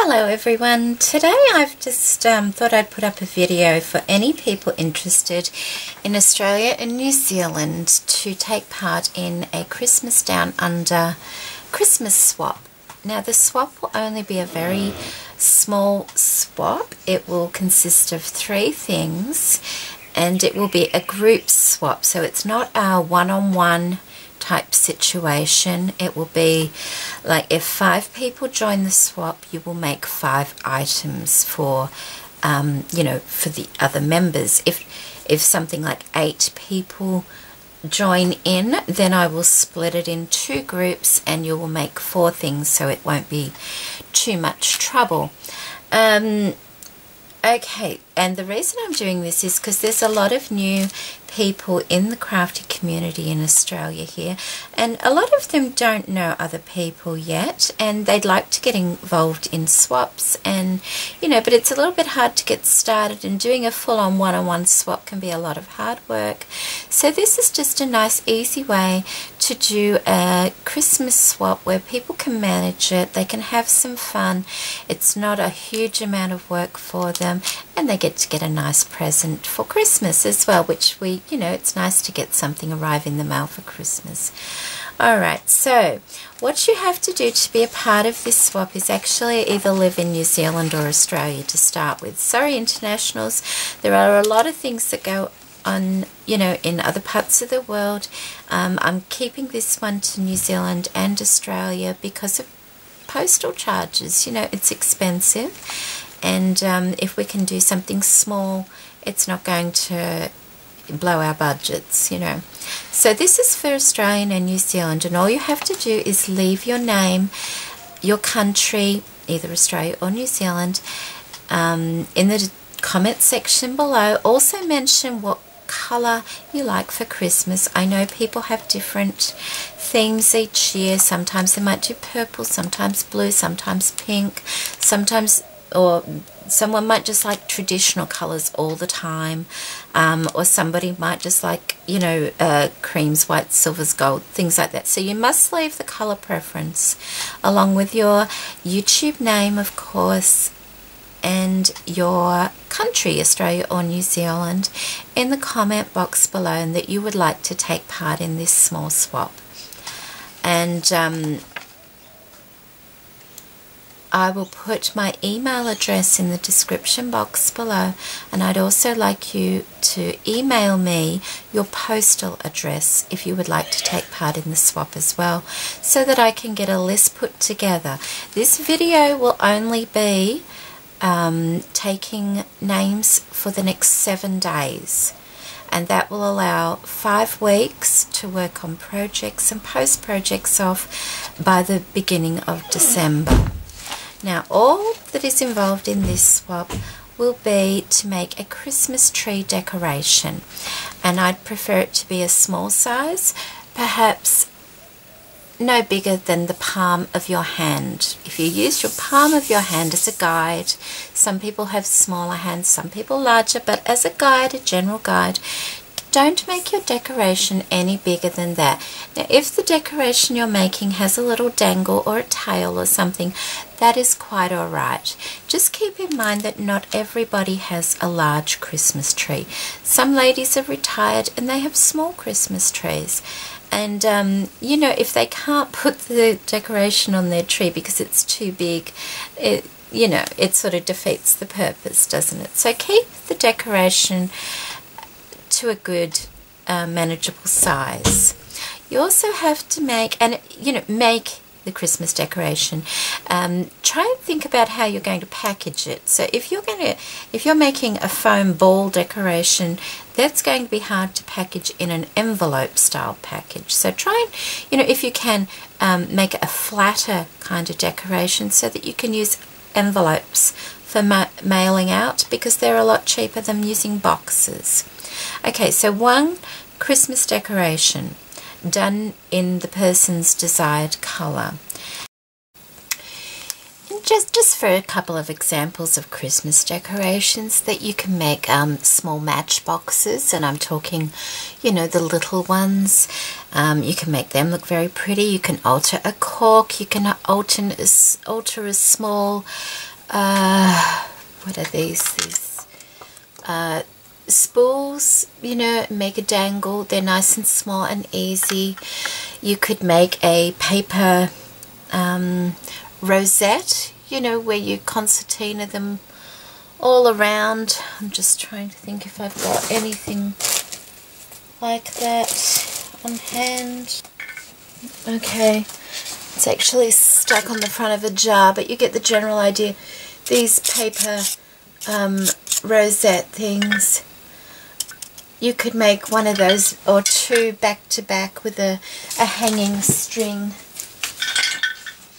Hello everyone. Today I've just thought I'd put up a video for any people interested in Australia and New Zealand to take part in a Christmas Down Under Christmas swap. Now the swap will only be a very small swap. It will consist of 3 things and it will be a group swap, so it's not a one-on-one type situation. It will be like if 5 people join the swap, you will make 5 items for for the other members. If something like 8 people join in, then I will split it in 2 groups and you will make 4 things, so it won't be too much trouble. Okay, and the reason I'm doing this is because there's a lot of new people in the crafty community in Australia here, and a lot of them don't know other people yet, and they'd like to get involved in swaps, and but it's a little bit hard to get started, and doing a full-on one-on-one swap can be a lot of hard work. So this is just a nice easy way to do a Christmas swap where people can manage it, they can have some fun, it's not a huge amount of work for them, and they get to get a nice present for Christmas as well, which it's nice to get something arrive in the mail for Christmas. Alright, so what you have to do to be a part of this swap is actually either live in New Zealand or Australia to start with. Sorry internationals, there are a lot of things that go on in other parts of the world. I'm keeping this one to New Zealand and Australia because of postal charges. It's expensive, and if we can do something small, it's not going to blow our budgets, So this is for Australian and New Zealand, and all you have to do is leave your name, your country, either Australia or New Zealand, in the comment section below. Also mention what colour you like for Christmas. I know people have different themes each year. Sometimes they might do purple, sometimes blue, sometimes pink, or someone might just like traditional colours all the time, or somebody might just like creams, whites, silvers, gold, things like that. So you must leave the colour preference along with your YouTube name, of course, and your country, Australia or New Zealand, in the comment box below, and that you would like to take part in this small swap. And I will put my email address in the description box below, and I'd also like you to email me your postal address if you would like to take part in the swap as well, so that I can get a list put together. This video will only be taking names for the next 7 days, and that will allow 5 weeks to work on projects and post projects off by the beginning of December. Now all that is involved in this swap will be to make a Christmas tree decoration, and I'd prefer it to be a small size, perhaps no bigger than the palm of your hand. If you use your palm of your hand as a guide, some people have smaller hands, some people larger, but as a guide, a general guide, don't make your decoration any bigger than that. Now if the decoration you're making has a little dangle or a tail or something, that is quite alright. Just keep in mind that not everybody has a large Christmas tree. Some ladies are retired and they have small Christmas trees. And if they can't put the decoration on their tree because it's too big, it sort of defeats the purpose, doesn't it? So keep the decoration to a good manageable size. You also have to make the Christmas decoration. Try and think about how you're going to package it. So if you're making a foam ball decoration, that's going to be hard to package in an envelope style package. So try and if you can make a flatter kind of decoration so that you can use envelopes for mailing out, because they're a lot cheaper than using boxes. Okay, so 1 Christmas decoration done in the person's desired colour. Just for a couple of examples of Christmas decorations that you can make, small matchboxes, and I'm talking, the little ones. You can make them look very pretty. You can alter a cork. You can alter a small what are these? Spools, you know, make a dangle. They're nice and small and easy. You could make a paper rosette, you know, where you concertina them all around. I'm just trying to think if I've got anything like that on hand. Okay, it's actually stuck on the front of a jar, but you get the general idea. These paper rosette things, you could make one of those or two back to back with a hanging string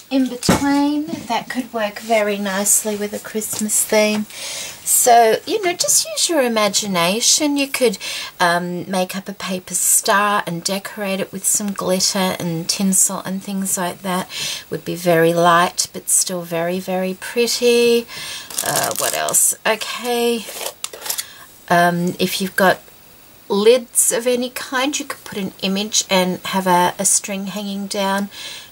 in between. That could work very nicely with a Christmas theme. So, you know, just use your imagination. You could make up a paper star and decorate it with some glitter and tinsel and things like that. Would be very light but still very, very pretty. What else? Okay, if you've got lids of any kind, you could put an image and have a string hanging down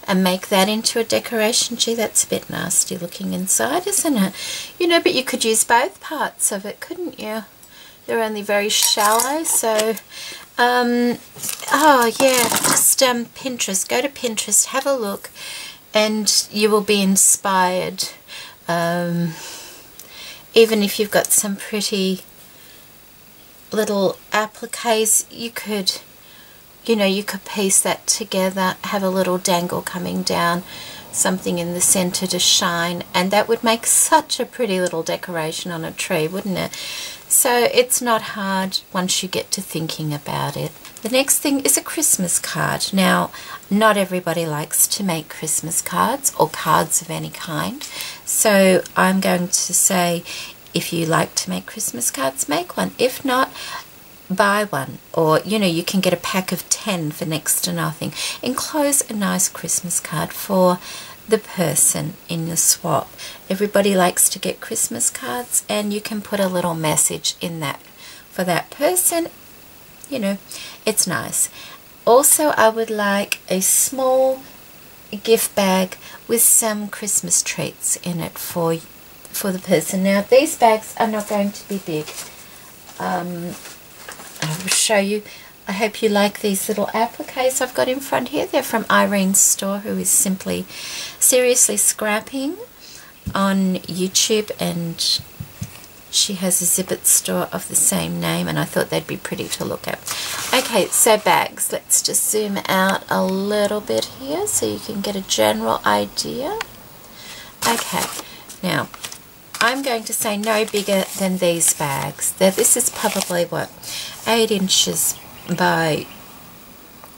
and make that into a decoration. Gee, that's a bit nasty looking inside, isn't it? You know, but you could use both parts of it, couldn't you? They're only very shallow, so oh yeah, just Pinterest. Go to Pinterest, have a look, and you will be inspired. Even if you've got some pretty little appliques, you could, you know, you could piece that together, have a little dangle coming down, something in the center to shine, and that would make such a pretty little decoration on a tree, wouldn't it? So it's not hard once you get to thinking about it. The next thing is a Christmas card. Now, not everybody likes to make Christmas cards or cards of any kind, so I'm going to say, if you like to make Christmas cards, make one. If not, buy one. Or, you know, you can get a pack of 10 for next to nothing. Enclose a nice Christmas card for the person in the swap. Everybody likes to get Christmas cards, and you can put a little message in that for that person. You know, it's nice. Also, I would like a small gift bag with some Christmas treats in it for the person. Now, these bags are not going to be big. I will show you. I hope you like these little appliques I've got in front here. They're from Irene's store, who is seriously scrapping on YouTube, and she has a Zippet store of the same name, and I thought they'd be pretty to look at. Okay, so bags. Let's just zoom out a little bit here so you can get a general idea. Okay, now I'm going to say no bigger than these bags. This is probably, what, 8 inches by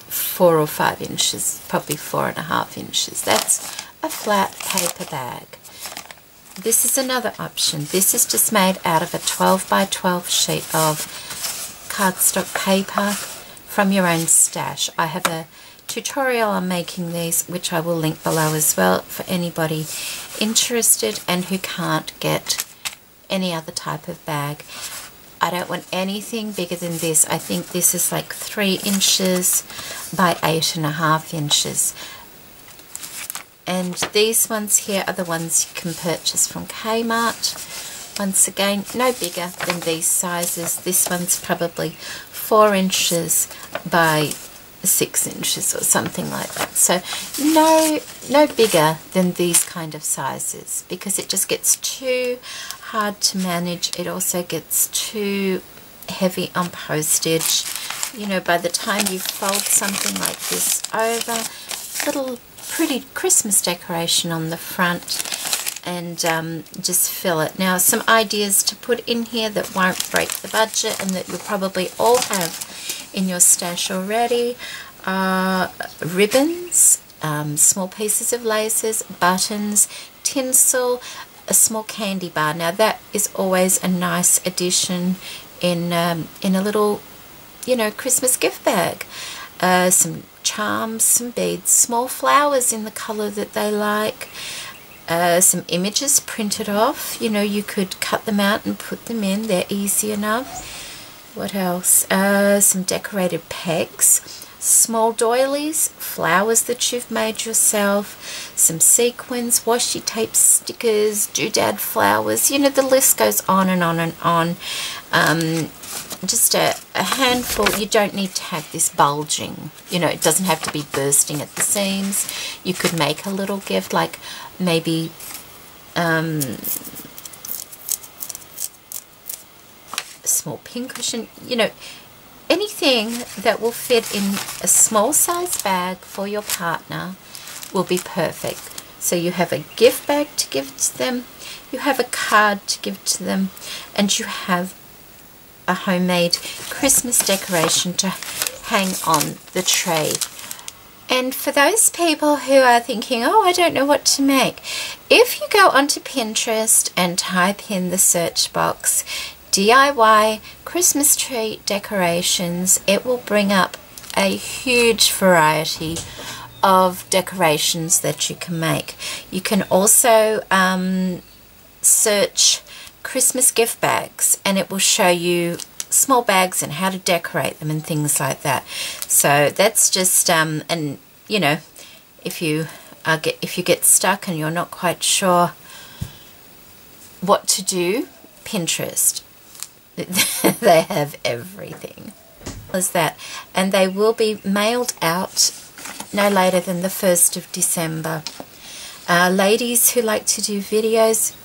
4 or 5 inches, probably 4.5 inches. That's a flat paper bag. This is another option. This is just made out of a 12 by 12 sheet of cardstock paper from your own stash. I have a tutorial on making these, which I will link below as well for anybody interested and who can't get any other type of bag. I don't want anything bigger than this. I think this is like 3 inches by 8.5 inches. And these ones here are the ones you can purchase from Kmart. Once again, no bigger than these sizes. This one's probably 4 inches by 6 inches or something like that. So no bigger than these kind of sizes, because it just gets too hard to manage. It also gets too heavy on postage. You know, by the time you fold something like this over, little pretty Christmas decoration on the front, and just fill it. Now, some ideas to put in here that won't break the budget and that you'll probably all have in your stash already are ribbons, small pieces of laces, buttons, tinsel, a small candy bar. Now, that is always a nice addition in a little, you know, Christmas gift bag. Some charms, some beads, small flowers in the colour that they like, some images printed off. You know, you could cut them out and put them in. They're easy enough. What else? Some decorated pegs. small doilies, flowers that you've made yourself, some sequins, washi tape stickers, doodad flowers, you know, the list goes on and on and on. Just a handful. You don't need to have this bulging, you know, it doesn't have to be bursting at the seams. You could make a little gift, like maybe a small pincushion, you know, anything that will fit in a small size bag for your partner will be perfect. So you have a gift bag to give to them, you have a card to give to them, and you have a homemade Christmas decoration to hang on the tray. And for those people who are thinking, oh, I don't know what to make, if you go onto Pinterest and type in the search box DIY Christmas tree decorations, it will bring up a huge variety of decorations that you can make. You can also search Christmas gift bags, and it will show you small bags and how to decorate them and things like that. So that's just and you know, if you get stuck and you're not quite sure what to do, Pinterest, they have everything. Is that, and they will be mailed out no later than the 1st of December. Ladies who like to do videos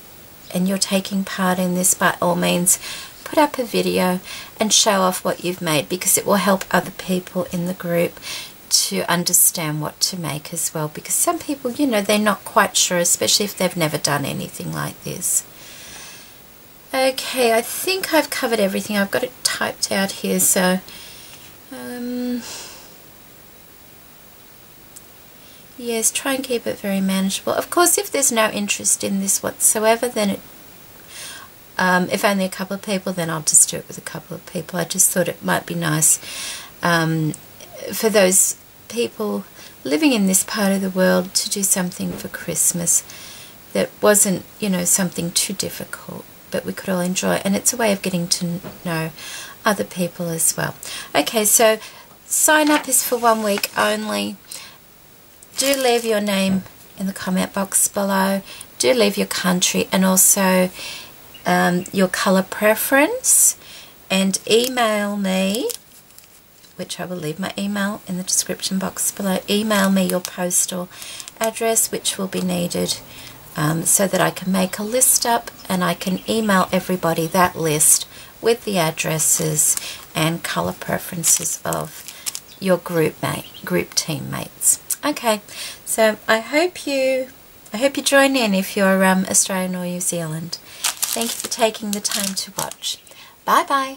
and you're taking part in this, by all means put up a video and show off what you've made, because it will help other people in the group to understand what to make as well, because some people, you know, they're not quite sure, especially if they've never done anything like this. Okay, I think I've covered everything. I've got it typed out here, so yes, try and keep it very manageable. Of course, if there's no interest in this whatsoever, then it, if only a couple of people, then I'll just do it with a couple of people. I just thought it might be nice for those people living in this part of the world to do something for Christmas that wasn't, you know, something too difficult, but we could all enjoy, and it's a way of getting to know other people as well. Okay, so sign up is for 1 week only. Do leave your name in the comment box below. Do leave your country and also your colour preference, and email me, which I will leave my email in the description box below. Email me your postal address, which will be needed, so that I can make a list up and I can email everybody that list with the addresses and colour preferences of your group teammates. Okay, so I hope you join in if you're Australian or New Zealand. Thank you for taking the time to watch. Bye bye.